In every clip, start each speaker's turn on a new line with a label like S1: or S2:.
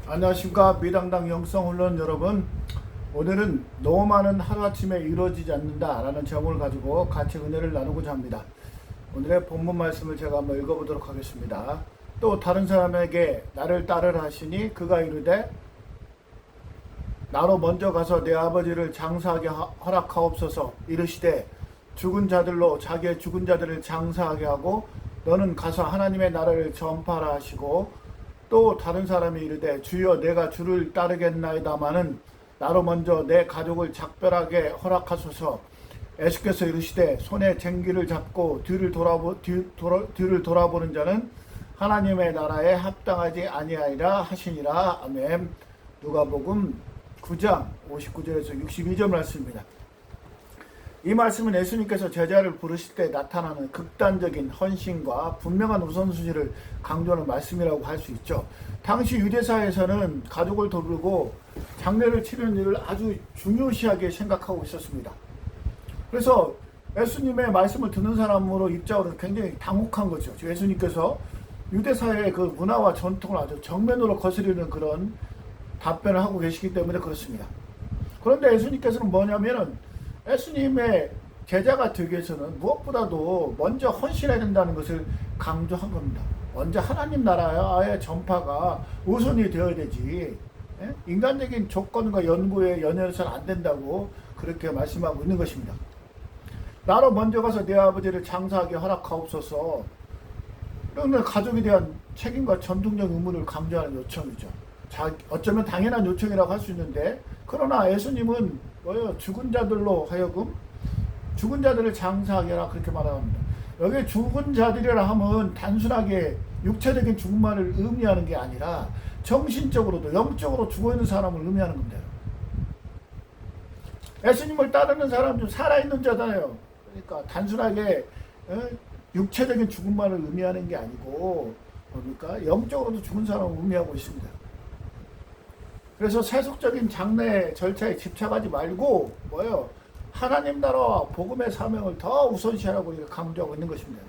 S1: 안녕하십니까. 미당당 영성훈련 여러분, 오늘은 너무 많은 하루아침에 이루어지지 않는다 라는 제목을 가지고 같이 은혜를 나누고자 합니다. 오늘의 본문 말씀을 제가 한번 읽어보도록 하겠습니다. 또 다른 사람에게 나를 따르라 하시니 그가 이르되 나로 먼저 가서 내 아버지를 장사하게 허락하옵소서. 이르시되 죽은 자들로 자기의 죽은 자들을 장사하게 하고 너는 가서 하나님의 나라를 전파하라 하시고, 또 다른 사람이 이르되 주여 내가 주를 따르겠나이다마는 나로 먼저 내 가족을 작별하게 허락하소서. 예수께서 이르시되 손에 쟁기를 잡고 뒤를 돌아보는 자는 하나님의 나라에 합당하지 아니하리라 하시니라. 아멘. 누가복음 9장 59절에서 62절 말씀입니다. 이 말씀은 예수님께서 제자를 부르실 때 나타나는 극단적인 헌신과 분명한 우선순위를 강조하는 말씀이라고 할 수 있죠. 당시 유대사에서는 가족을 도르고 장례를 치르는 일을 아주 중요시하게 생각하고 있었습니다. 그래서 예수님의 말씀을 듣는 사람으로 입장으로 굉장히 당혹한 거죠. 예수님께서 유대사의 그 문화와 전통을 아주 정면으로 거스르는 그런 답변을 하고 계시기 때문에 그렇습니다. 그런데 예수님께서는 뭐냐면은 예수님의 제자가 되기 위해서는 무엇보다도 먼저 헌신해야 된다는 것을 강조한 겁니다. 먼저 하나님 나라의 전파가 우선이 되어야 되지, 인간적인 조건과 연구에 연연해서는 안 된다고 그렇게 말씀하고 있는 것입니다. 나로 먼저 가서 내 아버지를 장사하게 허락하옵소서. 이런 가족에 대한 책임과 전통적 의무를 강조하는 요청이죠. 어쩌면 당연한 요청이라고 할 수 있는데, 그러나 예수님은 죽은 자들로 하여금 죽은 자들을 장사하게 하라 그렇게 말합니다. 여기 죽은 자들이라 하면 단순하게 육체적인 죽음만을 의미하는 게 아니라 정신적으로도 영적으로 죽어있는 사람을 의미하는 겁니다. 예수님을 따르는 사람 중 살아있는 자잖아요. 그러니까 단순하게 육체적인 죽음만을 의미하는 게 아니고 뭡니까? 영적으로도 죽은 사람을 의미하고 있습니다. 그래서 세속적인 장례 절차에 집착하지 말고 하나님 나라와 복음의 사명을 더 우선시하라고 강조하고 있는 것입니다.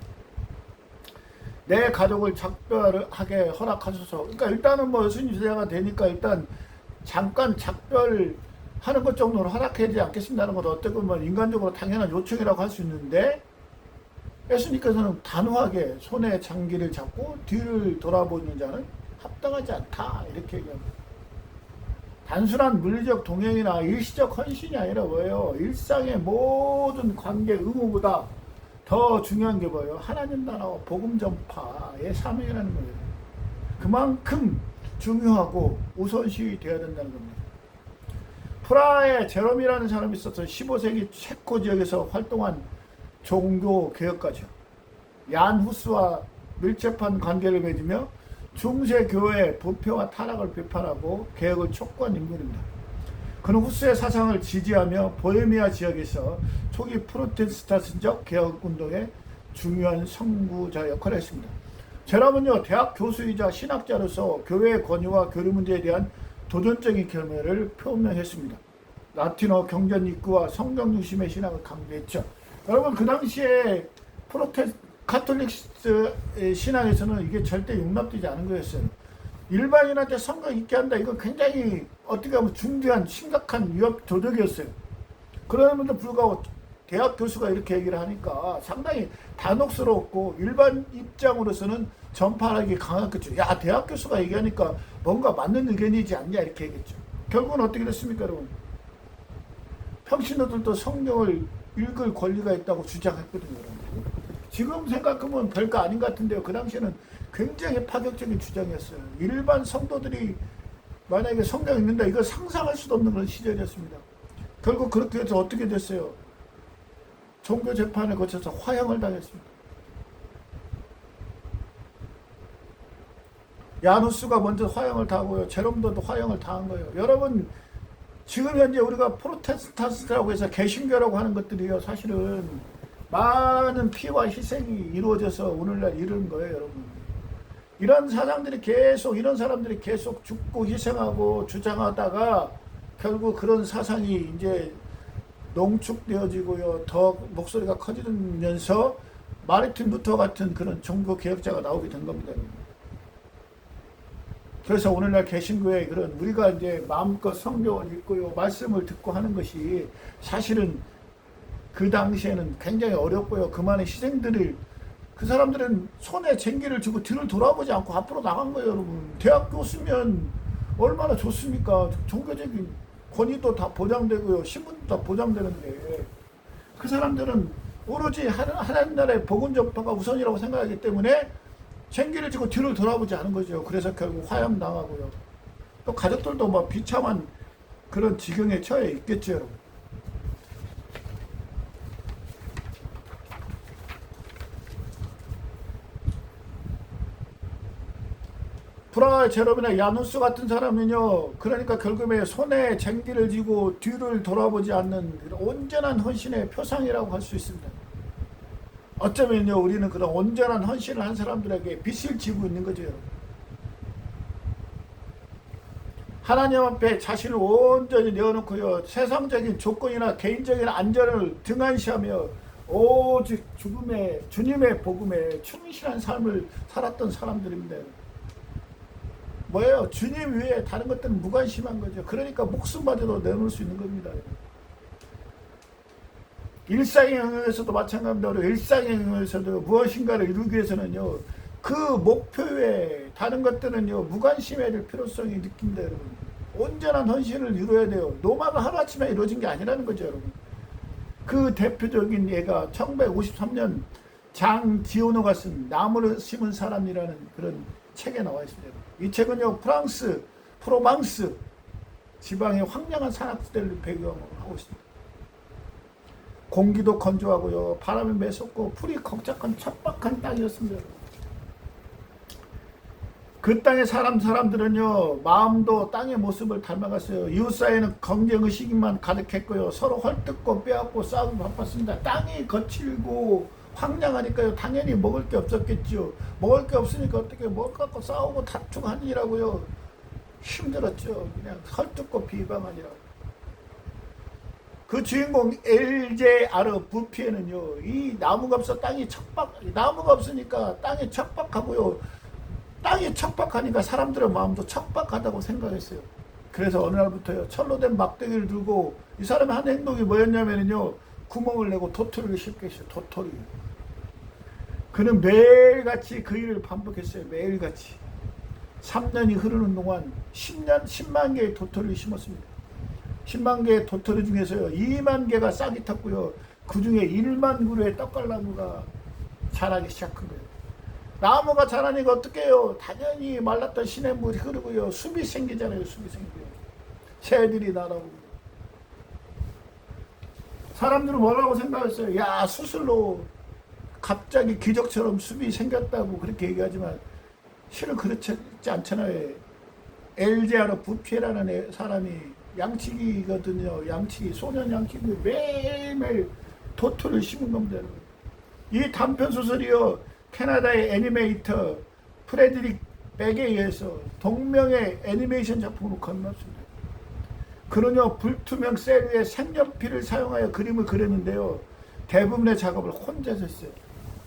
S1: 내 가족을 작별하게 허락하소서. 그러니까 일단은 예수님 제자가 되니까 일단 잠깐 작별하는 것 정도는 허락하지 않겠습니다는 것도 어떻게 보면 인간적으로 당연한 요청이라고 할 수 있는데, 예수님께서는 단호하게 손에 장기를 잡고 뒤를 돌아보는 자는 합당하지 않다 이렇게 얘기합니다. 단순한 물리적 동행이나 일시적 헌신이 아니라 일상의 모든 관계 의무보다 더 중요한 게 하나님 나라와 복음 전파의 사명이라는 거예요. 그만큼 중요하고 우선시 되어야 된다는 겁니다. 프라하에 제롬이라는 사람이 있어서 15세기 체코 지역에서 활동한 종교 개혁가죠. 얀 후스와 밀접한 관계를 맺으며 중세 교회의 부패와 타락을 비판하고 개혁을 촉구한 인물입니다. 그는 후스의 사상을 지지하며 보헤미아 지역에서 초기 프로테스탄트적 개혁 운동의 중요한 선구자 역할을 했습니다. 제롬은요, 대학 교수이자 신학자로서 교회의 권위와 교류 문제에 대한 도전적인 견해를 표명했습니다. 라틴어 경전 입구와 성경 중심의 신학을 강조했죠. 여러분, 그 당시에 가톨릭 신앙에서는 이게 절대 용납되지 않은 거였어요. 일반인한테 성경 읽게 한다, 이건 굉장히 어떻게 보면 중대한 심각한 위협 도덕이었어요. 그럼에도 불구하고 대학 교수가 이렇게 얘기를 하니까 상당히 단혹스러웠고, 일반 입장으로서는 전파하기 강했겠죠. 야, 대학 교수가 얘기하니까 뭔가 맞는 의견이지 않냐 이렇게 얘기했죠. 결국은 어떻게 됐습니까, 여러분? 평신도들도 성경을 읽을 권리가 있다고 주장했거든요, 여러분. 지금 생각하면 별거 아닌 것 같은데요. 그 당시에는 굉장히 파격적인 주장이었어요. 일반 성도들이 만약에 성경 읽는다, 이거 상상할 수도 없는 그런 시절이었습니다. 결국 그렇게 해서 어떻게 됐어요? 종교 재판을 거쳐서 화형을 당했습니다. 야누스가 먼저 화형을 당하고요. 제롬도 화형을 당한 거예요. 여러분, 지금 현재 우리가 프로테스탄트라고 해서 개신교라고 하는 것들이요, 사실은 많은 피와 희생이 이루어져서 오늘날 이르는 거예요, 여러분. 이런 사람들이 계속 죽고 희생하고 주장하다가 결국 그런 사상이 이제 농축되어지고요, 더 목소리가 커지면서 마르틴 루터 같은 그런 종교 개혁자가 나오게 된 겁니다, 여러분. 그래서 오늘날 개신교회 그런 우리가 이제 마음껏 성경을 읽고요, 말씀을 듣고 하는 것이 사실은 그 당시에는 굉장히 어렵고요. 그만의 희생들을 그 사람들은 손에 쟁기를 쥐고 뒤를 돌아보지 않고 앞으로 나간 거예요, 여러분. 대학 교수면 얼마나 좋습니까? 종교적인 권위도 다 보장되고요, 신분도 다 보장되는데 그 사람들은 오로지 하나님 나라의 복음 전파가 우선이라고 생각하기 때문에 쟁기를 쥐고 뒤를 돌아보지 않은 거죠. 그래서 결국 화염 당하고요. 또 가족들도 뭐 비참한 그런 지경에 처해 있겠죠, 여러분. 브라 제롬이나 야누스 같은 사람은요, 그러니까 결국에 손에 쟁기를 쥐고 뒤를 돌아보지 않는 온전한 헌신의 표상이라고 할 수 있습니다. 어쩌면요, 우리는 그런 온전한 헌신을 한 사람들에게 빚을 지고 있는 거죠, 여러분. 하나님 앞에 자신을 온전히 내어놓고요, 세상적인 조건이나 개인적인 안전을 등한시하며 오직 주님의 복음에 충실한 삶을 살았던 사람들입니다. 뭐예요? 주님 위에 다른 것들은 무관심한 거죠. 그러니까 목숨마저도 내놓을 수 있는 겁니다. 일상의 영역에서도 마찬가지입니다. 일상의 영역에서도 무엇인가를 이루기 위해서는요, 그 목표에 다른 것들은요, 무관심해야 될 필요성이 느낀다, 여러분. 온전한 헌신을 이루어야 돼요. 노마가 하루아침에 이루어진 게 아니라는 거죠, 여러분. 그 대표적인 예가 1953년 장지오노가 쓴 나무를 심은 사람이라는 그런 책에 나와 있습니다. 이 책은요, 프로방스 지방의 황량한 산악지대를 배경으로 하고 있습니다. 공기도 건조하고요, 바람이 매섭고 풀이 걱적한 척박한 땅이었습니다. 그 땅의 사람들은요, 마음도 땅의 모습을 닮아갔어요. 이웃 사이에는 경쟁의식만 가득했고요, 서로 헐뜯고 빼앗고 싸우고 바빴습니다. 땅이 거칠고 황량하니까요, 당연히 먹을 게 없었겠죠. 먹을 게 없으니까 어떻게 뭘 갖고 싸우고 다투고 하니라고요. 힘들었죠. 그냥 헐뜯고 비방하니라고. 그 주인공 엘제 아르 부피에는요, 이 나무가 없어 나무가 없으니까 땅이 척박하고요, 땅이 척박하니까 사람들의 마음도 척박하다고 생각했어요. 그래서 어느 날부터요, 철로 된 막대기를 들고 이 사람의 한 행동이 뭐였냐면요, 구멍을 내고 도토리를 심게 했어요. 도토리. 그는 매일같이 그 일을 반복했어요. 매일같이. 3년이 흐르는 동안 10만 개의 도토리를 심었습니다. 10만 개의 도토리 중에서요, 2만 개가 싹이 탔고요, 그 중에 1만 그루의 떡갈나무가 자라기 시작한 거예요. 나무가 자라니까 어떻게 해요? 당연히 말랐던 시냇물이 흐르고요, 숲이 생기잖아요. 숲이 생겨요. 새들이 날아오고. 사람들은 뭐라고 생각했어요? 야, 수술로 갑자기 기적처럼 숲이 생겼다고 그렇게 얘기하지만 실은 그렇지 않잖아요. 엘제아르 부피에라는 사람이 양치기거든요. 양치기, 소년 양치기 매일매일 도토리를 심은 겁니다. 이 단편 소설이요, 캐나다의 애니메이터 프레드릭 백에 의해서 동명의 애니메이션 작품으로 건넜습니다. 그는요, 불투명 셀 위에 색연필을 사용하여 그림을 그렸는데요, 대부분의 작업을 혼자서 했어요.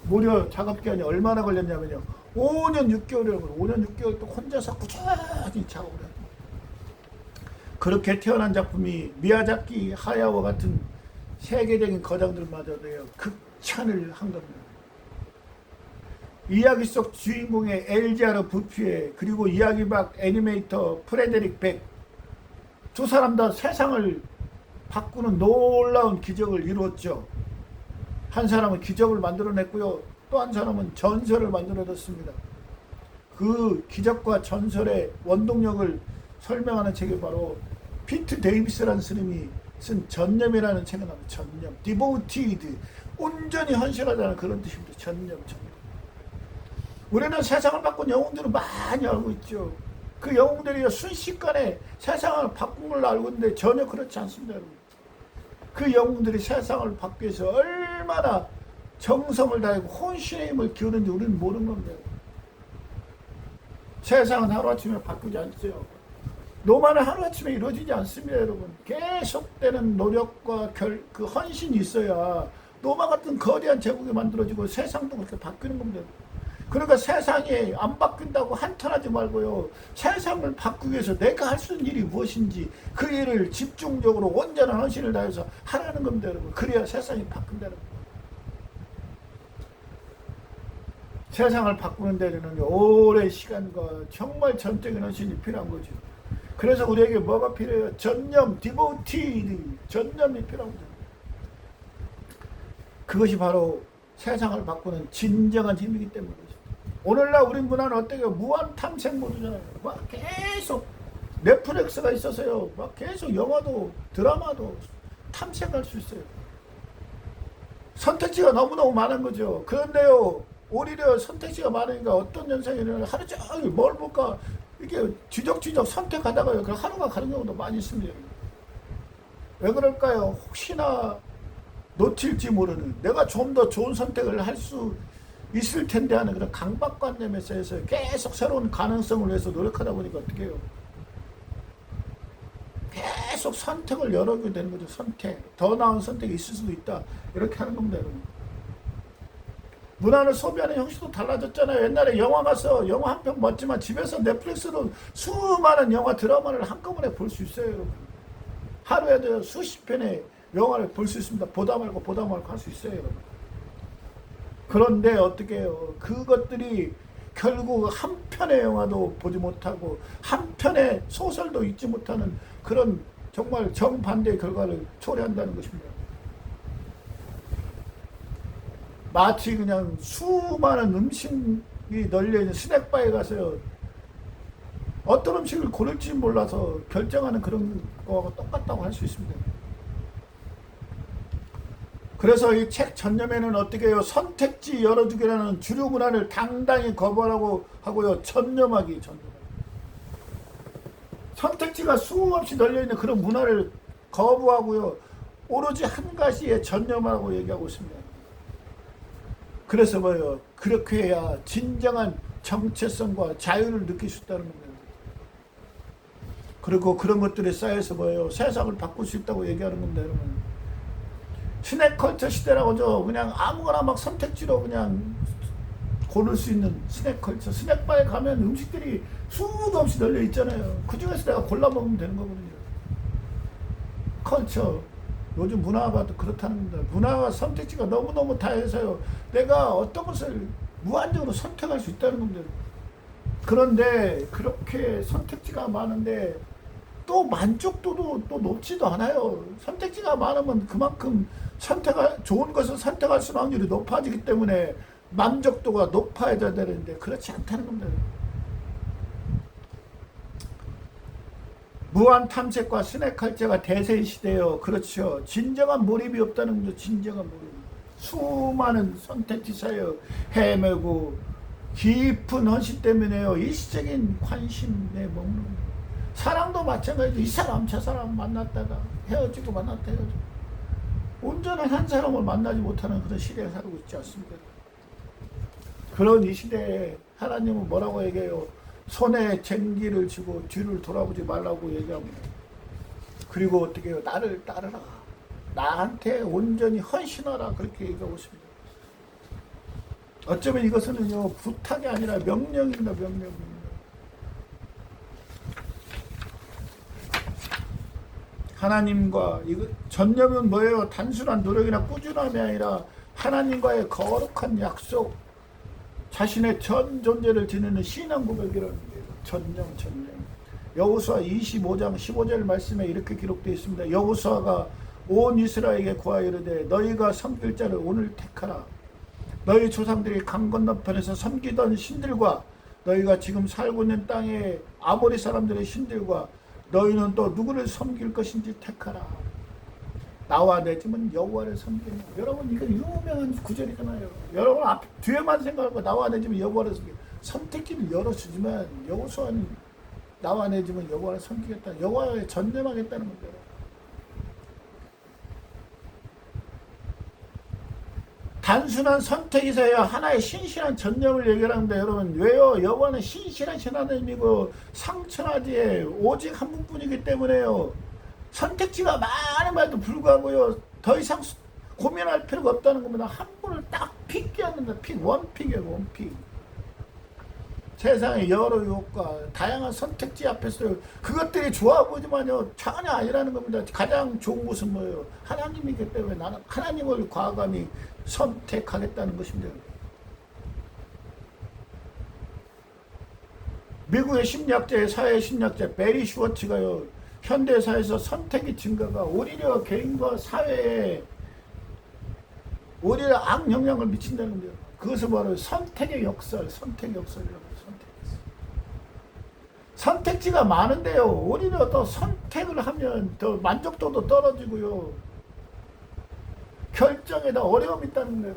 S1: 무려 작업기간이 얼마나 걸렸냐면요, 5년 6개월이라고. 5년 6개월 또 혼자서 꾸준히 작업을 해요. 그렇게 태어난 작품이 미야자키 하야오 같은 세계적인 거장들마저도요, 극찬을 한 겁니다. 이야기 속 주인공의 엘제아르 부피에, 그리고 이야기 밖 애니메이터 프레데릭 백, 두 사람 다 세상을 바꾸는 놀라운 기적을 이루었죠. 한 사람은 기적을 만들어냈고요, 또 한 사람은 전설을 만들어냈습니다. 그 기적과 전설의 원동력을 설명하는 책이 바로 피트 데이비스라는 스님이 쓴 전념이라는 책이 나옵니다. 전념, devoted, 온전히 헌신하자는 그런 뜻입니다. 전념. 우리는 세상을 바꾼 영웅들을 많이 알고 있죠. 그 영웅들이 순식간에 세상을 바꾼 걸로 알고 있는데 전혀 그렇지 않습니다, 여러분. 그 영웅들이 세상을 바꾸기 위해서 얼마나 정성을 다하고 혼신의 힘을 기울이는지 우리는 모르는 겁니다. 세상은 하루아침에 바꾸지 않죠. 노마는 하루아침에 이루어지지 않습니다, 여러분. 계속되는 노력과 그 헌신이 있어야 노마 같은 거대한 제국이 만들어지고 세상도 그렇게 바뀌는 겁니다. 그러니까 세상이 안 바뀐다고 한탄하지 말고요. 세상을 바꾸기 위해서 내가 할 수 있는 일이 무엇인지 그 일을 집중적으로 온전한 헌신을 다해서 하라는 겁니다, 여러분. 그래야 세상이 바뀐다는 겁니다. 세상을 바꾸는 데는 오랜 시간과 정말 전적인 헌신이 필요한 거죠. 그래서 우리에게 뭐가 필요해요? 전념, 디보티, 전념이 필요합니다. 그것이 바로 세상을 바꾸는 진정한 힘이기 때문이죠. 오늘날 우리 문화는 어때요? 무한 탐색 모드잖아요. 막 계속 넷플릭스가 있어서요. 막 계속 영화도 드라마도 탐색할 수 있어요. 선택지가 너무너무 많은 거죠. 그런데요, 오히려 선택지가 많으니까 어떤 현상이 일어나요? 하루 종일 뭘 볼까? 이렇게 뒤적뒤적 선택하다가요. 그 하루가 가는 경우도 많이 있습니다. 왜 그럴까요? 혹시나 놓칠지 모르는, 내가 좀 더 좋은 선택을 할 수 있을 텐데 하는 그런 강박관념에서 해서 계속 새로운 가능성을 위해서 노력하다 보니까 어떻게 해요? 계속 선택을 여러 개 되는 거죠. 선택. 더 나은 선택이 있을 수도 있다. 이렇게 하는 겁니다, 여러분. 문화를 소비하는 형식도 달라졌잖아요. 옛날에 영화 가서 영화 한 편 봤지만 집에서 넷플릭스로 수많은 영화, 드라마를 한꺼번에 볼 수 있어요, 여러분. 하루에도 수십 편의 영화를 볼 수 있습니다. 보다 말고 할 수 있어요, 여러분. 그런데 어떻게 해요? 그것들이 결국 한 편의 영화도 보지 못하고 한 편의 소설도 읽지 못하는 그런 정말 정반대의 결과를 초래한다는 것입니다. 마치 그냥 수많은 음식이 널려있는 스낵바에 가서요, 어떤 음식을 고를지 몰라서 결정하는 그런 거와 똑같다고 할 수 있습니다. 그래서 이 책 전념에는 어떻게 해요? 선택지 열어두기라는 주류 문화를 당당히 거부하라고 하고요. 전념하기. 선택지가 수없이 널려있는 그런 문화를 거부하고요. 오로지 한 가지에 전념하라고 얘기하고 있습니다. 그래서 뭐예요? 그렇게 해야 진정한 정체성과 자유를 느낄 수 있다는 겁니다. 그리고 그런 것들이 쌓여서 뭐예요? 세상을 바꿀 수 있다고 얘기하는 겁니다, 여러분. 스낵컬처 시대라고 죠. 그냥 아무거나 막 선택지로 그냥 고를 수 있는 스낵컬처. 스낵바에 가면 음식들이 수도 없이 널려 있잖아요. 그 중에서 내가 골라 먹으면 되는 거거든요. 컬처. 요즘 문화가 봐도 그렇다는 겁니다. 문화가 선택지가 너무너무 다해서요. 내가 어떤 것을 무한적으로 선택할 수 있다는 겁니다. 그런데 그렇게 선택지가 많은데 또 만족도도 또 높지도 않아요. 선택지가 많으면 그만큼 좋은 것을 선택할 수 있는 확률이 높아지기 때문에 만족도가 높아져야 되는데 그렇지 않다는 겁니다. 무한 탐색과 스낵컬처가 대세의 시대예요. 그렇죠. 진정한 몰입이 없다는 거죠. 진정한 몰입. 수많은 선택지 사이에 헤매고 깊은 헌신 때문에요. 일시적인 관심에 머무는 거예요. 사랑도 마찬가지죠. 이 사람 저 사람 만났다가 헤어지고 만났다 헤어지고 온전한 한 사람을 만나지 못하는 그런 시대에 살고 있지 않습니까? 그런 이 시대에 하나님은 뭐라고 얘기해요? 손에 쟁기를 쥐고 뒤를 돌아보지 말라고 얘기합니다. 그리고 어떻게 해요? 나를 따르라. 나한테 온전히 헌신하라. 그렇게 얘기하고 있습니다. 어쩌면 이것은요, 부탁이 아니라 명령입니다. 명령입니다. 하나님과 이거 전념은 뭐예요? 단순한 노력이나 꾸준함이 아니라 하나님과의 거룩한 약속, 자신의 전 존재를 지니는 신앙 고백이라는 거예요. 전념. 여호수아 25장 15절 말씀에 이렇게 기록되어 있습니다. 여호수아가 온 이스라엘에게 구하여 이르되 너희가 섬길 자를 오늘 택하라. 너희 조상들이 강 건너편에서 섬기던 신들과 너희가 지금 살고 있는 땅의 아모리 사람들의 신들과 너희는 또 누구를 섬길 것인지 택하라. 나와 내 집은 여호와를 섬기는. 여러분 이거 유명한 구절이잖아요. 여러분 뒤에만 생각하고 나와 내 집은 여호와를 섬기는. 선택지를 열어주지만 여호수아는 나와 내 집은 여호와를 섬기겠다. 여호와에 전념하겠다는 겁니다. 단순한 선택에서야 하나의 신실한 전념을 얘기합니다. 여러분 왜요? 여호와는 신실하신 하나님이고 상천하지에 오직 한 분뿐이기 때문에요. 선택지가 많음에도 불구하고요, 더 이상 고민할 필요가 없다는 겁니다. 한 분을 딱 픽해야 된다. 원픽이에요. 원픽. 세상의 여러 유혹과 다양한 선택지 앞에서 그것들이 좋아 보지만요 전혀 아니라는 겁니다. 가장 좋은 것은 뭐예요? 하나님이기 때문에 나는 하나님을 과감히 선택하겠다는 것입니다. 미국의 심리학자의 사회 심리학자 베리 슈워츠가요 현대사에서 선택의 증가가 오히려 개인과 사회에 오히려 악영향을 미친다는 겁니다. 그것을 바로 선택의 역설, 선택의 역설이라고 해요. 선택지가 많은데요. 오히려 더 선택을 하면 더 만족도도 떨어지고요. 결정에 더 어려움이 있다는 거예요.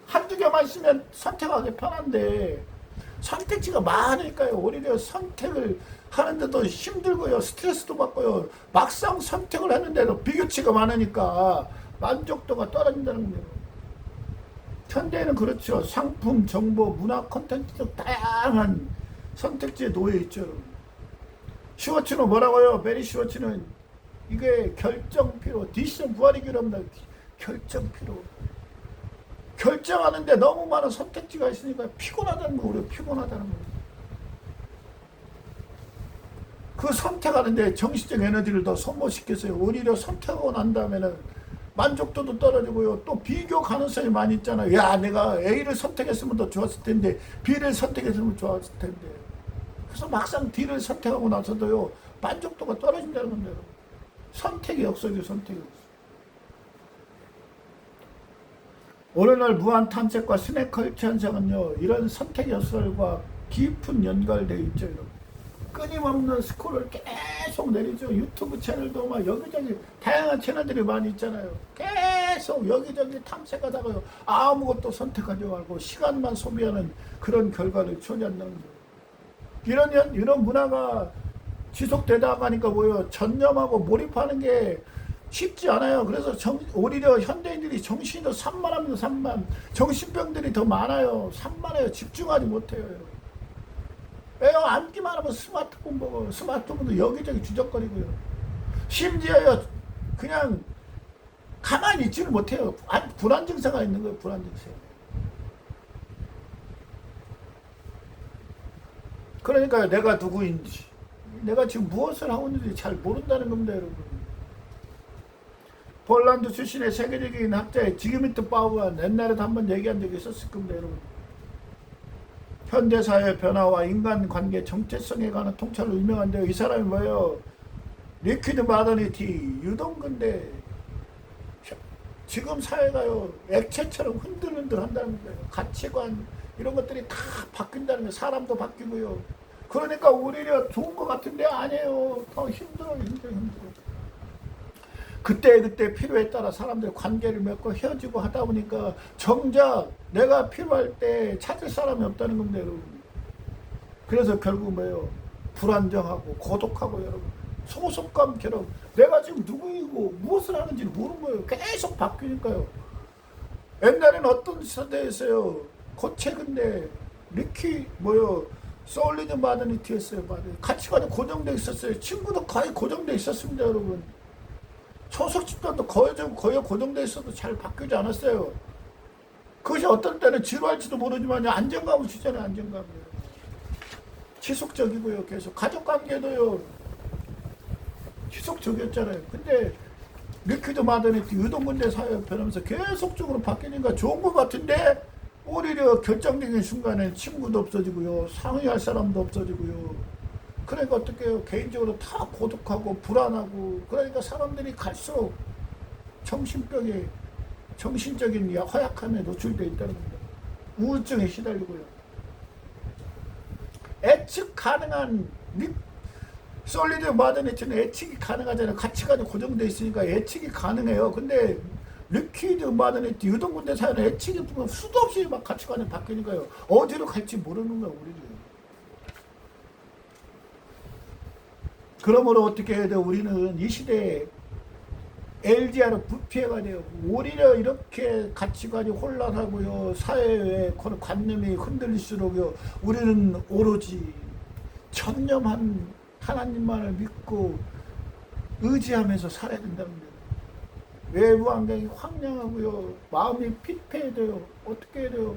S1: 한두 개만 있으면 선택하기 편한데 선택지가 많으니까요. 오히려 선택을 하는데도 힘들고요. 스트레스도 받고요. 막상 선택을 하는데도 비교치가 많으니까 만족도가 떨어진다는 거예요. 현대에는 그렇죠. 상품, 정보, 문화, 콘텐츠 등 다양한 선택지에 놓여 있죠. 슈워츠는 뭐라고요? 베리 슈워츠는 이게 결정 피로, 디시전 부활이기로 합니다. 결정 피로. 결정하는데 너무 많은 선택지가 있으니까 피곤하다는 거, 우리가 피곤하다는 거예요. 그 선택하는데 정신적 에너지를 더 소모시켰어요. 오히려 선택하고 난 다음에는 만족도도 떨어지고요. 또 비교 가능성이 많이 있잖아요. 야, 내가 A를 선택했으면 더 좋았을 텐데 B를 선택했으면 좋았을 텐데. 그래서 막상 D를 선택하고 나서도요. 만족도가 떨어진다는 겁니다. 선택의 역설이죠. 선택의 역설. 오늘날 무한 탐색과 스낵컬처 현상은요. 이런 선택의 역설과 깊은 연결되어 있죠. 여러분. 끊임없는 스크롤을 계속 내리죠. 유튜브 채널도 막 여기저기 다양한 채널들이 많이 있잖아요. 계속 여기저기 탐색하다가요. 아무것도 선택하지 말고 시간만 소비하는 그런 결과를 초래한다는 거예요. 이런 문화가 지속되다 가니까 뭐예요? 전념하고 몰입하는 게 쉽지 않아요. 그래서 오히려 현대인들이 정신이 더 산만합니다. 산만. 정신병들이 더 많아요. 산만해요. 집중하지 못해요. 여러분. 왜요? 앉기만 하면 스마트폰 보고 스마트폰도 여기저기 주적거리고요. 심지어요 그냥 가만히 있지를 못해요. 불안 증세가 있는 거예요. 불안 증세. 그러니까 내가 누구인지 내가 지금 무엇을 하고 있는지 잘 모른다는 겁니다. 여러분. 폴란드 출신의 세계적인 학자의 지그미트 바우가 옛날에도 한번 얘기한 적이 있었을 겁니다. 여러분. 현대사회의 변화와 인간관계 정체성에 관한 통찰로 유명한데요. 이 사람이 뭐예요? 리퀴드 마더니티, 유동근대. 지금 사회가요, 액체처럼 흔들흔들 한다는 거예요. 가치관, 이런 것들이 다 바뀐다는 거예요. 사람도 바뀌고요. 그러니까 오히려 좋은 것 같은데 아니에요. 더 힘들어요. 그때 필요에 따라 사람들이 관계를 맺고 헤어지고 하다 보니까 정작 내가 필요할 때 찾을 사람이 없다는 겁니다, 여러분. 그래서 결국 뭐예요? 불안정하고 고독하고 여러분. 소속감 결합. 내가 지금 누구이고 무엇을 하는지 모르는 거예요. 계속 바뀌니까요. 옛날에는 어떤 세대였어요? 최근에 솔리드 마더니티였어요. 가치관이 고정되어 있었어요. 친구도 거의 고정되어 있었습니다, 여러분. 소속 집단도 거의 고정되어 있어도 잘 바뀌지 않았어요. 그것이 어떤 때는 지루할지도 모르지만 안정감을 주잖아요. 안정감. 지속적이고요. 계속 가족관계도요. 지속적이었잖아요. 근데 리퀴드 마더니티 유동근대 사회가 변하면서 계속적으로 바뀌니까 좋은 것 같은데 오히려 결정적인 순간에 친구도 없어지고요. 상의할 사람도 없어지고요. 그러니까 어떻게 해요? 개인적으로 다 고독하고 불안하고 그러니까 사람들이 갈수록 정신적인 허약함에 노출되어 있다는 겁니다. 우울증에 시달리고요. 예측 가능한 솔리드 마더니티는 예측이 가능하잖아요. 가치관이 고정되어 있으니까 예측이 가능해요. 근데 리퀴드 마더니티 유동근대 사회는 예측이 수도 없이 막 가치관이 바뀌니까요. 어디로 갈지 모르는 거예요. 우리는. 그러므로 어떻게 해야 돼요? 우리는 이 시대에 LGR을 부패가 돼요. 오히려 이렇게 가치관이 혼란하고요. 사회의 관념이 흔들릴수록요. 우리는 오로지 전념한 하나님만을 믿고 의지하면서 살아야 된다는 거예요. 외부 환경이 황량하고요. 마음이 피폐해져요. 어떻게 해야 돼요?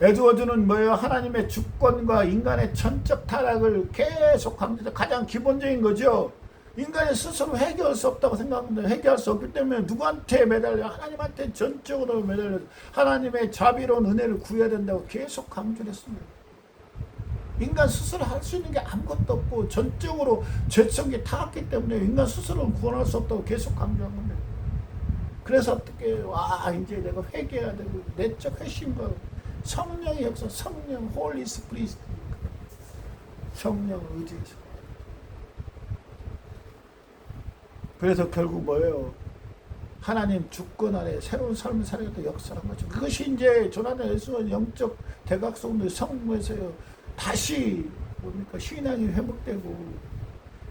S1: 에드워드는 뭐예요? 하나님의 주권과 인간의 전적 타락을 계속 강조해서 가장 기본적인 거죠. 인간이 스스로 해결할 수 없다고 생각합니다. 해결할 수 없기 때문에 누구한테 매달려? 하나님한테 전적으로 매달려 하나님의 자비로운 은혜를 구해야 된다고 계속 강조를 했습니다. 인간 스스로 할 수 있는 게 아무것도 없고 전적으로 죄성이 타왔기 때문에 인간 스스로는 구원할 수 없다고 계속 강조한 겁니다. 그래서 어떻게 이제 내가 회개해야 되고 내적 회심과 성령의 역사, 성령 홀리 스피릿, 성령을 의지해서. 그래서 결국 뭐예요? 하나님 주권 아래 새로운 삶을 살아가다 역사한 거죠. 그것이 이제 조나단 에드워드 영적 대각성들 성모에서요 다시 뭡니까 신앙이 회복되고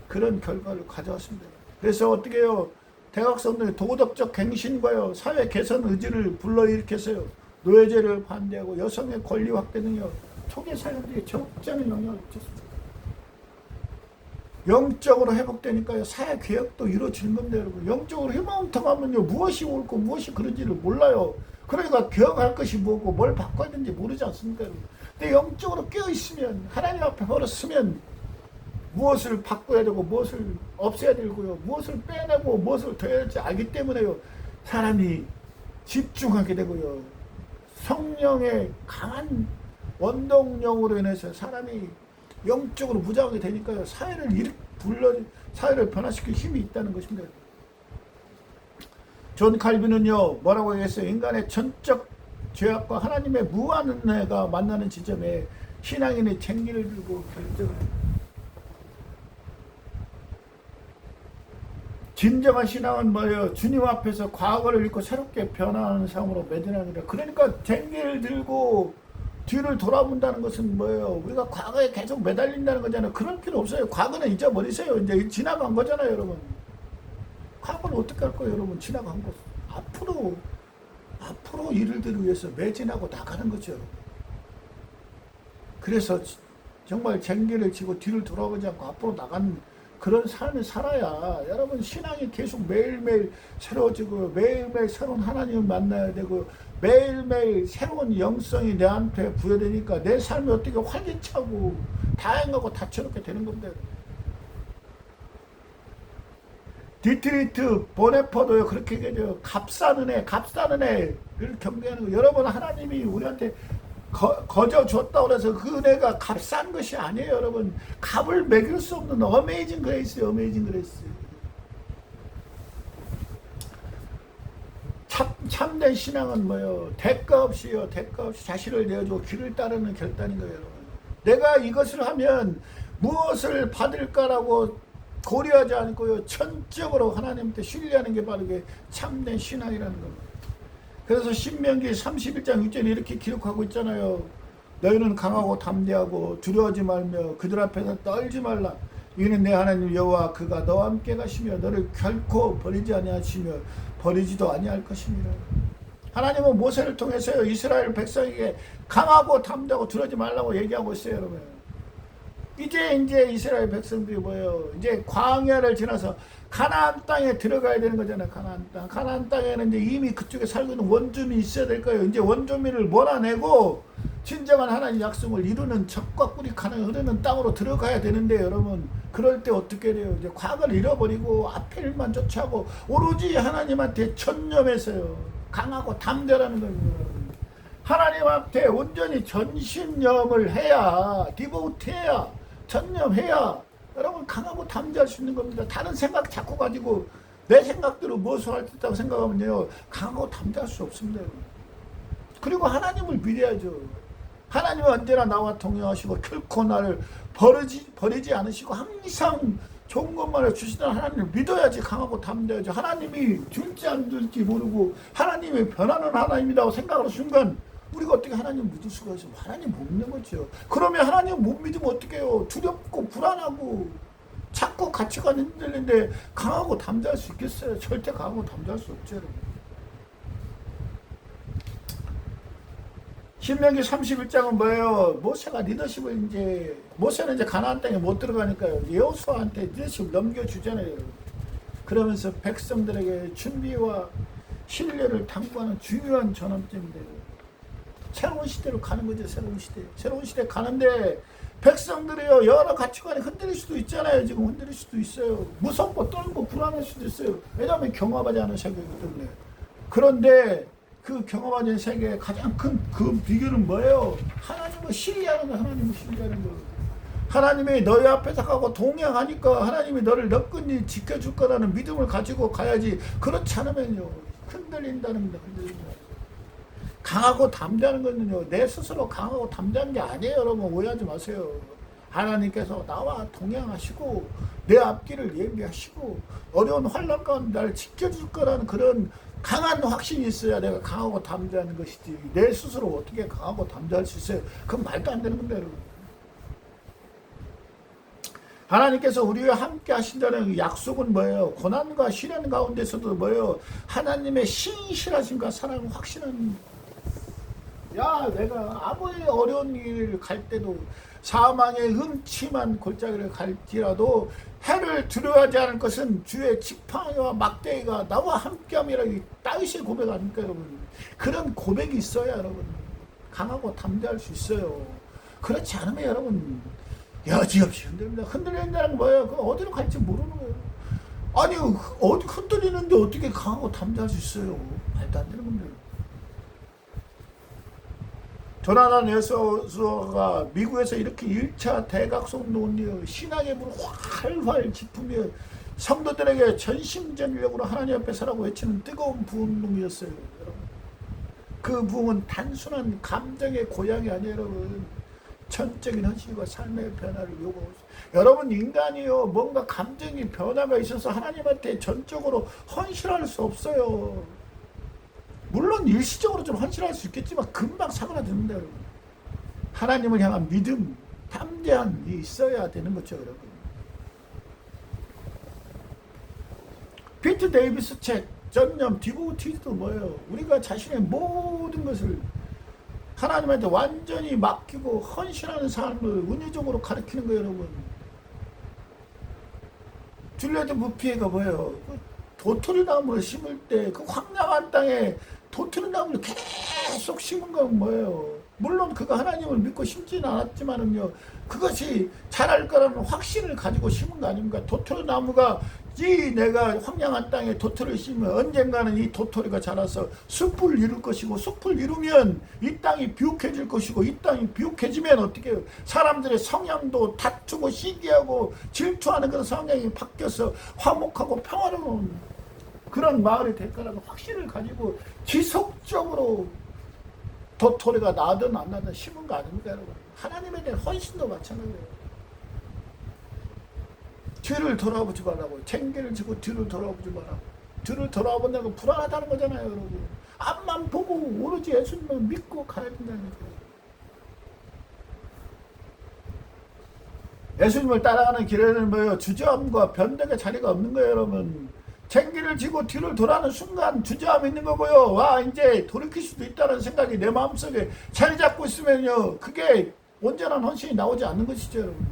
S1: 그런 결과를 가져왔습니다. 그래서 어떻게 해요? 대각성들의 도덕적 갱신과요 사회 개선 의지를 불러일으켜서요 노예제를 반대하고 여성의 권리 확대 등요 초기 사람들이 적잖은 영향을 미쳤습니다. 영적으로 회복되니까요 사회 개혁도 이루어지는 겁니다. 여러분 영적으로 희망통하면요 무엇이 옳고 무엇이 그런지를 몰라요. 그러니까 개혁할 것이 뭐고 뭘 바꿔야 되는지 모르지 않습니까? 여러분. 근데 영적으로 깨어있으면 하나님 앞에 벌었으면 무엇을 바꿔야 되고 무엇을 없애야 되고요 무엇을 빼내고 무엇을 더 해야 될지 알기 때문에요 사람이 집중하게 되고요 성령의 강한 원동력으로 인해서 사람이 영적으로 무장하게 되니까요 사회를 변화시킬 힘이 있다는 것입니다. 존 칼빈은요 뭐라고 얘기했어요? 인간의 전적 죄악과 하나님의 무한 은혜가 만나는 지점에 신앙인의 쟁기를 들고 결정을 진정한 신앙은 뭐예요? 주님 앞에서 과거를 잊고 새롭게 변화하는 삶으로 매진하는 거예요. 그러니까 쟁기를 들고 뒤를 돌아본다는 것은 뭐예요? 우리가 과거에 계속 매달린다는 거잖아요. 그럴 필요 없어요. 과거는 잊어버리세요. 이제 지나간 거잖아요, 여러분. 과거는 어떻게 할 거예요, 여러분? 지나간 거. 앞으로 일들을 위해서 매진하고 나가는 거죠. 그래서 정말 쟁기를 치고 뒤를 돌아보지 않고 앞으로 나가는 그런 삶을 살아야 여러분 신앙이 계속 매일매일 새로워지고 매일매일 새로운 하나님을 만나야 되고 매일매일 새로운 영성이 내한테 부여되니까 내 삶이 어떻게 활기차고 다양하고 다채롭게 되는 겁니다. 디트리트 보네퍼도요 그렇게 얘기해요. 값싼 은혜를 경계하는 거. 여러분 하나님이 우리한테 거저 줬다고 그래서 그 은혜가 값싼 것이 아니에요. 여러분 값을 매길 수 없는 어메이징 그레이스. 참된 신앙은 뭐예요? 대가 없이 자신을 내어주고 길을 따르는 결단인 거예요. 여러분. 내가 이것을 하면 무엇을 받을까라고 고려하지 않고요 전적으로 하나님한테 신뢰하는 게 바로 참된 신앙이라는 겁니다. 그래서 신명기 31장 6절에 이렇게 기록하고 있잖아요. 너희는 강하고 담대하고 두려워하지 말며 그들 앞에서 떨지 말라. 이는 내 하나님 여호와 그가 너와 함께 가시며 너를 결코 버리지 아니하시며 버리지도 아니할 것입니다. 하나님은 모세를 통해서요 이스라엘 백성에게 강하고 담대하고 두려워하지 말라고 얘기하고 있어요. 여러분 이제 이스라엘 백성들이 뭐예요? 이제 광야를 지나서 가나안 땅에 들어가야 되는 거잖아요. 가나안 땅에는 이제 이미 그쪽에 살고 있는 원주민이 있어야 될 거예요. 이제 원주민을 몰아내고 진정한 하나님 약속을 이루는 적과 꿀이 가나안 흐르는 땅으로 들어가야 되는데 여러분 그럴 때 어떻게 돼요? 이제 과거를 잃어버리고 앞에 일만 쫓아하고 오로지 하나님한테 전념해서요. 강하고 담대라는 거예요. 하나님 앞에 온전히 전신념을 해야 디보트해야 전념해야 여러분 강하고 담대할 수 있는 겁니다. 다른 생각 자꾸 가지고 내 생각대로 무엇을 할 수 있다고 생각하면요 강하고 담대할 수 없습니다. 그리고 하나님을 믿어야죠. 하나님은 언제나 나와 동행하시고 결코 나를 버리지 않으시고 항상 좋은 것만을 주시는 하나님을 믿어야지 강하고 담대하죠. 하나님이 줄지 안 줄지 모르고 하나님이 변하는 하나님이라고 생각하는 순간 우리가 어떻게 하나님 믿을 수가 있어요? 하나님 못 믿는 거죠. 그러면 하나님 못 믿으면 어떻게 해요? 두렵고 불안하고 자꾸 가치관이 흔들리는데 강하고 담대할 수 있겠어요? 절대 강하고 담대할 수 없죠. 여러분. 신명기 31장은 뭐예요? 모세가 리더십을 모세는 이제 가나안 땅에 못 들어가니까요. 여호수아한테 리더십을 넘겨주잖아요. 여러분. 그러면서 백성들에게 준비와 신뢰를 당부하는 중요한 전환점인데요. 새로운 시대로 가는 거죠. 새로운 시대. 새로운 시대 가는데 백성들이요 여러 가치관이 흔들릴 수도 있잖아요. 지금 흔들릴 수도 있어요. 무섭고 떨고 불안할 수도 있어요. 왜냐하면 경험하지 않은 세계이기 때문에. 그런데 그 경험하는 세계의 가장 큰 그 비결은 뭐예요? 하나님을 신뢰하는 거. 하나님을 신뢰하는 거. 하나님이 너희 앞에서 가고 동행하니까 하나님이 너를 너끈히 지켜줄 거라는 믿음을 가지고 가야지. 그렇지 않으면요 흔들린다는 겁니다. 흔들린다. 강하고 담대한 거는요 내 스스로 강하고 담대한 게 아니에요. 여러분 오해하지 마세요. 하나님께서 나와 동행하시고 내 앞길을 예비하시고 어려운 환난 가운데 나를 지켜줄 거라는 그런 강한 확신이 있어야 내가 강하고 담대한 것이지. 내 스스로 어떻게 강하고 담대할 수 있어요? 그건 말도 안 되는 겁니다. 여러분. 하나님께서 우리와 함께 하신다는 약속은 뭐예요? 고난과 시련 가운데서도 뭐예요? 하나님의 신실하심과 사랑을 확신하는. 야, 내가 아무리 어려운 길을 갈 때도 사망의 음침한 골짜기를 갈지라도 해를 두려워하지 않을 것은 주의 지팡이와 막대기가 나와 함께함이라. 다윗의 고백 아닙니까 여러분? 그런 고백이 있어야 여러분 강하고 담대할 수 있어요. 그렇지 않으면 여러분 여지없이 흔들립니다. 흔들린다는 건 뭐예요? 그 어디로 갈지 모르는 거예요. 아니 어디 흔들리는데 어떻게 강하고 담대할 수 있어요? 말도 안 되는 겁니다. 조나단 여수가 미국에서 이렇게 1차 대각성론이요 신앙의 불을 활활 짚으며 성도들에게 전심전력으로 하나님 앞에 서라고 외치는 뜨거운 부흥이었어요. 여러분. 그 부흥은 단순한 감정의 고향이 아니에요. 여러분. 전적인 헌신과 삶의 변화를 요구하고 있어요. 여러분 인간이요 뭔가 감정이 변화가 있어서 하나님한테 전적으로 헌신할 수 없어요. 물론 일시적으로 좀 헌신할 수 있겠지만 금방 사그라듭니다. 여러분. 하나님을 향한 믿음, 담대함이 있어야 되는 거죠. 여러분. 피트 데이비스 책 전념 디보티도 뭐예요? 우리가 자신의 모든 것을 하나님한테 완전히 맡기고 헌신하는 삶을 은혜적으로 가르치는 거예요. 여러분. 줄리에드 부피에가 뭐예요? 도토리 나무를 심을 때 그 황량한 땅에 도토리 나무를 계속 심은 건 뭐예요? 물론 그가 하나님을 믿고 심지는 않았지만은요 그것이 자랄 거라는 확신을 가지고 심은 거 아닙니까? 도토리 나무가 이 내가 황량한 땅에 도토리를 심으면 언젠가는 이 도토리가 자라서 숲을 이룰 것이고 숲을 이루면 이 땅이 비옥해질 것이고 이 땅이 비옥해지면 어떻게 해요? 사람들의 성향도 다투고 시기하고 질투하는 그런 성향이 바뀌어서 화목하고 평화로운 그런 마을이 될 거라는 확신을 가지고 지속적으로 도토리가 나든 안 나든 심은 거 아닙니까 여러분? 하나님에 대한 헌신도 마찬가지예요. 뒤를 돌아보지 말라고. 챙기를 지고 뒤를 돌아보지 마라. 뒤를 돌아본다는 건 불안하다는 거잖아요 여러분. 앞만 보고 오로지 예수님을 믿고 가야 된다는 거예요. 예수님을 따라가는 길에는 뭐예요? 주저함과 변덕의 자리가 없는 거예요 여러분. 챙기를 지고 뒤를 돌아는 순간 주저함이 있는 거고요. 와 이제 돌이킬 수도 있다는 생각이 내 마음속에 자리 잡고 있으면요 그게 온전한 헌신이 나오지 않는 것이죠 여러분.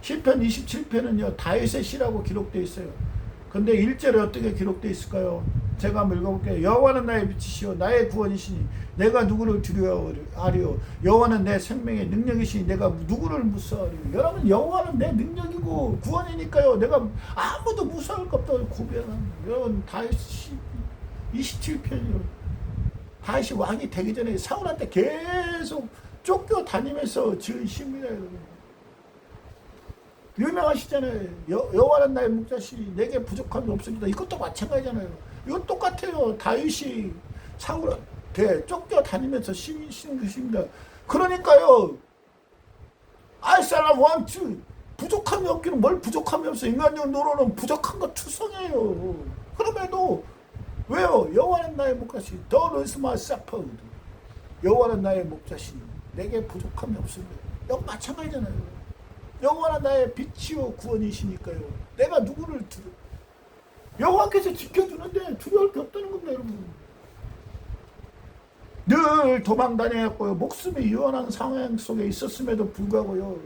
S1: 시편 27편은요 다윗의 시라고 기록되어 있어요. 근데 1절에 어떻게 기록되어 있을까요? 제가 한번 읽어볼게요. 여호와는 나의 빛이시오 나의 구원이시니 내가 누구를 두려워하리요. 여호와는 내 생명의 능력이시니 내가 누구를 무서워하리요. 여러분 여호와는 내 능력이고 구원이니까요 내가 아무도 무서워할 것 없다고 고백하는. 여러분 다윗 27편이요 다윗이 왕이 되기 전에 사울한테 계속 쫓겨다니면서 지은 시입니다 여러분. 유명하시잖아요. 여호와는 나의 목자시니 내게 부족함이 없습니다. 이것도 마찬가지잖아요. 이건 똑같아요. 다윗이 사울한테 쫓겨다니면서 시는 것입니다. 그러니까요. I said I want to. 부족함이 없기는 뭘 부족함이 없어. 인간적 노로는 부족한 거 투성이에요. 그럼에도 왜요? 여호와는 나의 목자시니 The Lord is my shepherd. 여호와는 나의 목자시니 내게 부족함이 없습니다. 이건 마찬가지잖아요. 여호와는 나의 빛이요 구원이시니까요. 내가 누구를 여호와께서 지켜주는데 두려울 게 없다는 겁니다 여러분. 늘 도망 다녔고요. 목숨이 유언한 상황 속에 있었음에도 불구하고요.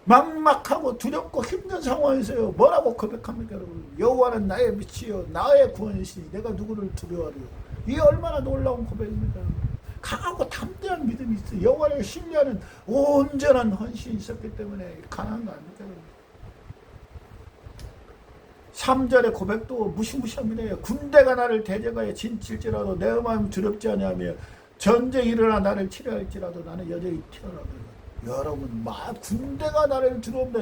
S1: 막막하고 두렵고 힘든 상황에서요. 뭐라고 고백합니까 여러분? 여호와는 나의 빛이요 나의 구원이시니 내가 누구를 두려워하리요. 이게 얼마나 놀라운 고백입니다. 강하고 담대한 믿음이 있어요. 여호와를 신뢰하는 온전한 헌신이 있었기 때문에 가능한 거 아닙니까? 3절의 고백도 무시무시합니다. 군대가 나를 대적하여 진칠지라도 내 마음이 두렵지 아니하며 전쟁이 일어나 나를 치료할지라도 나는 여전히 태어나리라. 여러분, 군대가 나를 두렵다.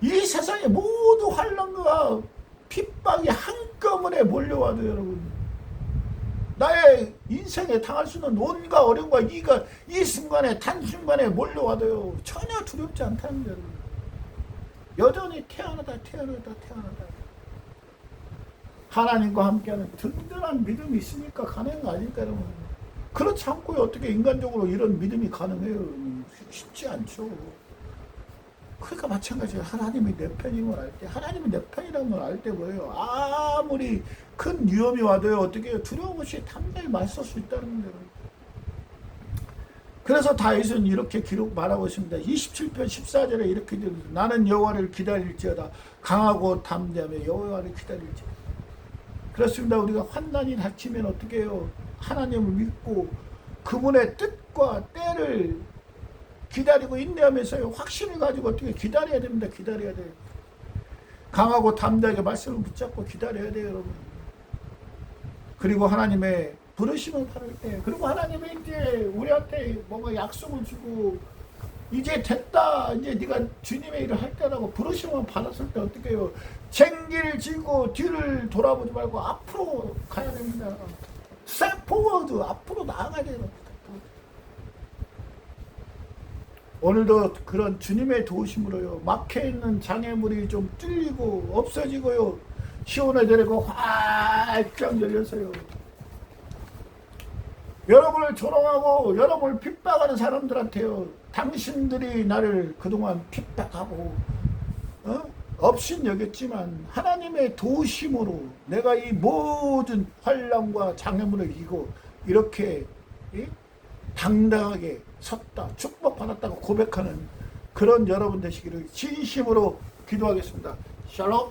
S1: 이 세상의 모든 환난과 핍박이 한꺼번에 몰려와도 여러분, 나의 인생에 당할 수 있는 온갖 어려움과 이가 이 순간에 단순간에 몰려와도요 전혀 두렵지 않다는 거예요. 여전히 태어나다. 하나님과 함께하는 든든한 믿음이 있으니까 가능한 거 아닐까 여러분. 그렇지 않고 어떻게 인간적으로 이런 믿음이 가능해요? 쉽지 않죠. 그러니까 마찬가지예요. 하나님이 내 편임을 알 때, 하나님이 내 편이라는 걸 알 때 뭐예요? 아무리 큰 위험이 와도요 어떻게 해요? 두려움 없이 담대히 맞설 수 있다는 거예요. 그래서 다윗은 이렇게 말하고 있습니다. 27편 14절에 이렇게 되는데, 나는 여호와를 기다릴지어다. 강하고 담대하며 여호와를 기다릴지어다. 그렇습니다. 우리가 환난이 닥치면 어떻게 해요? 하나님을 믿고 그분의 뜻과 때를 기다리고 인내하면서요 확신을 가지고 어떻게 기다려야 됩니다. 기다려야 돼요. 강하고 담대하게 말씀을 붙잡고 기다려야 돼요, 여러분. 그리고 하나님의 부르심을 받을 때, 그리고 하나님이 이제 우리한테 뭔가 약속을 주고 이제 됐다, 이제 네가 주님의 일을 할 때라고 부르심을 받았을 때 어떻게 해요? 쟁기를 지고 뒤를 돌아보지 말고 앞으로 가야 됩니다. 스텝 포워드, 앞으로 나아가야 돼요. 오늘도 그런 주님의 도우심으로요 막혀있는 장애물이 좀 뚫리고 없어지고요 시원해지고 활짝 열려서요 여러분을 조롱하고 여러분을 핍박하는 사람들한테요 당신들이 나를 그동안 핍박하고 업신여겼지만 하나님의 도우심으로 내가 이 모든 환난과 장애물을 이기고 이렇게 당당하게 섰다, 축복받았다고 고백하는 그런 여러분 되시기를 진심으로 기도하겠습니다. 샬롬.